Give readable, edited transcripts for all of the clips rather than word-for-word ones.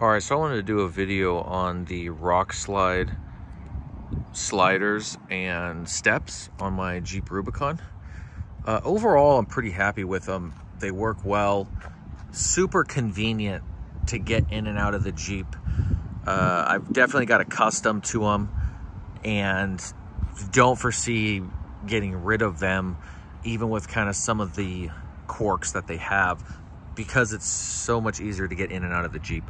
All right, so I wanted to do a video on the Rokslide sliders and steps on my Jeep Rubicon. Overall, I'm pretty happy with them. They work well, super convenient to get in and out of the Jeep. I've definitely got accustomed to them and don't foresee getting rid of them, even with kind of some of the quirks that they have, because it's so much easier to get in and out of the Jeep.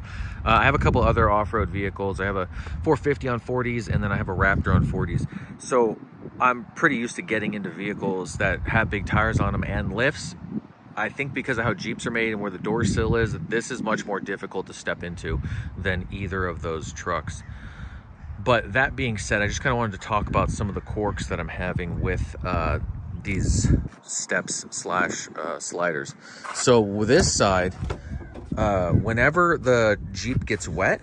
I have a couple other off-road vehicles. I have a 450 on 40s, and then I have a Raptor on 40s. So I'm pretty used to getting into vehicles that have big tires on them and lifts. I think because of how Jeeps are made and where the door sill is, this is much more difficult to step into than either of those trucks. But that being said, I just kind of wanted to talk about some of the quirks that I'm having with these steps slash sliders. So with this side, whenever the Jeep gets wet,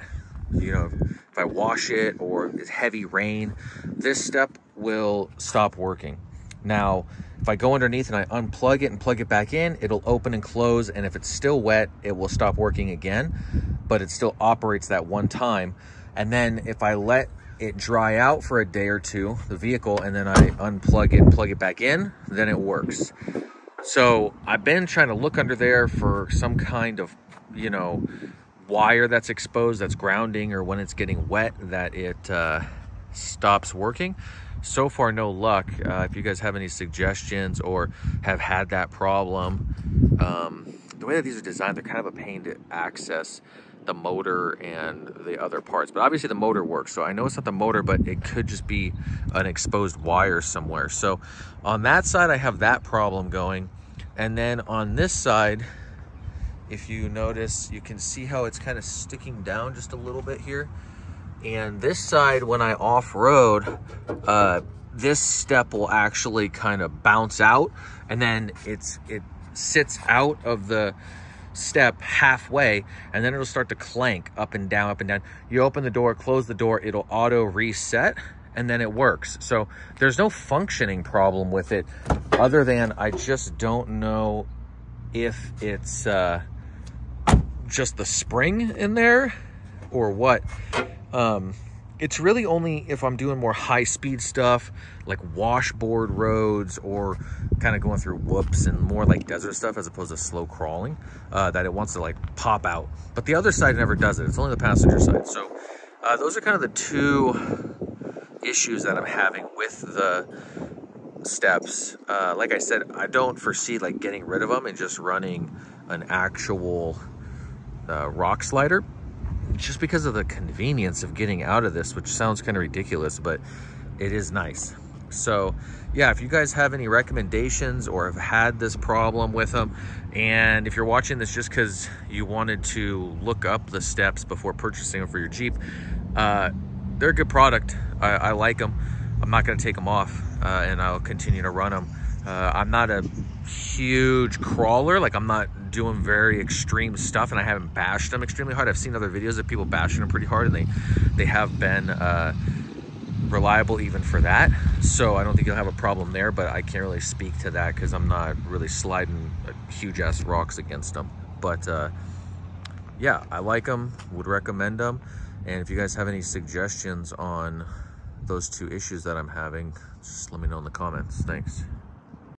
you know, if I wash it or it's heavy rain, this step will stop working. Now, if I go underneath and I unplug it and plug it back in, it'll open and close, and if it's still wet, it will stop working again, but it still operates that one time. And then if I let it dry out for a day or two, the vehicle, and then I unplug it and plug it back in, then it works. So I've been trying to look under there for some kind of, you know, wire that's exposed, that's grounding, or when it's getting wet, that it stops working. So far, no luck. If you guys have any suggestions or have had that problem, the way that these are designed, they're kind of a pain to access the motor and the other parts. But obviously the motor works, so I know it's not the motor, but it could just be an exposed wire somewhere. So on that side, I have that problem going. And then on this side, if you notice, you can see how it's kind of sticking down just a little bit here. And this side, when I off-road, this step will actually kind of bounce out, and then it sits out of the step halfway, and then it'll start to clank up and down, up and down. You open the door, close the door, it'll auto reset, and then it works. So there's no functioning problem with it, other than I just don't know if it's just the spring in there or what. It's really only if I'm doing more high-speed stuff, like washboard roads, or kind of going through whoops and more like desert stuff as opposed to slow crawling, that it wants to like pop out. But the other side never does it. It's only the passenger side. So those are kind of the two issues that I'm having with the steps. Like I said, I don't foresee like getting rid of them and just running an actual Rokslider, just because of the convenience of getting out of this, which sounds kind of ridiculous, but it is nice. So yeah, if you guys have any recommendations or have had this problem with them, and if you're watching this just because you wanted to look up the steps before purchasing them for your Jeep, they're a good product. I like them. I'm not going to take them off, and I'll continue to run them. I'm not a huge crawler, like I'm not doing very extreme stuff, and I haven't bashed them extremely hard. I've seen other videos of people bashing them pretty hard, and they have been reliable even for that. So I don't think you'll have a problem there, but I can't really speak to that because I'm not really sliding huge ass rocks against them. But yeah, I like them, would recommend them. And if you guys have any suggestions on those two issues that I'm having, just let me know in the comments. Thanks.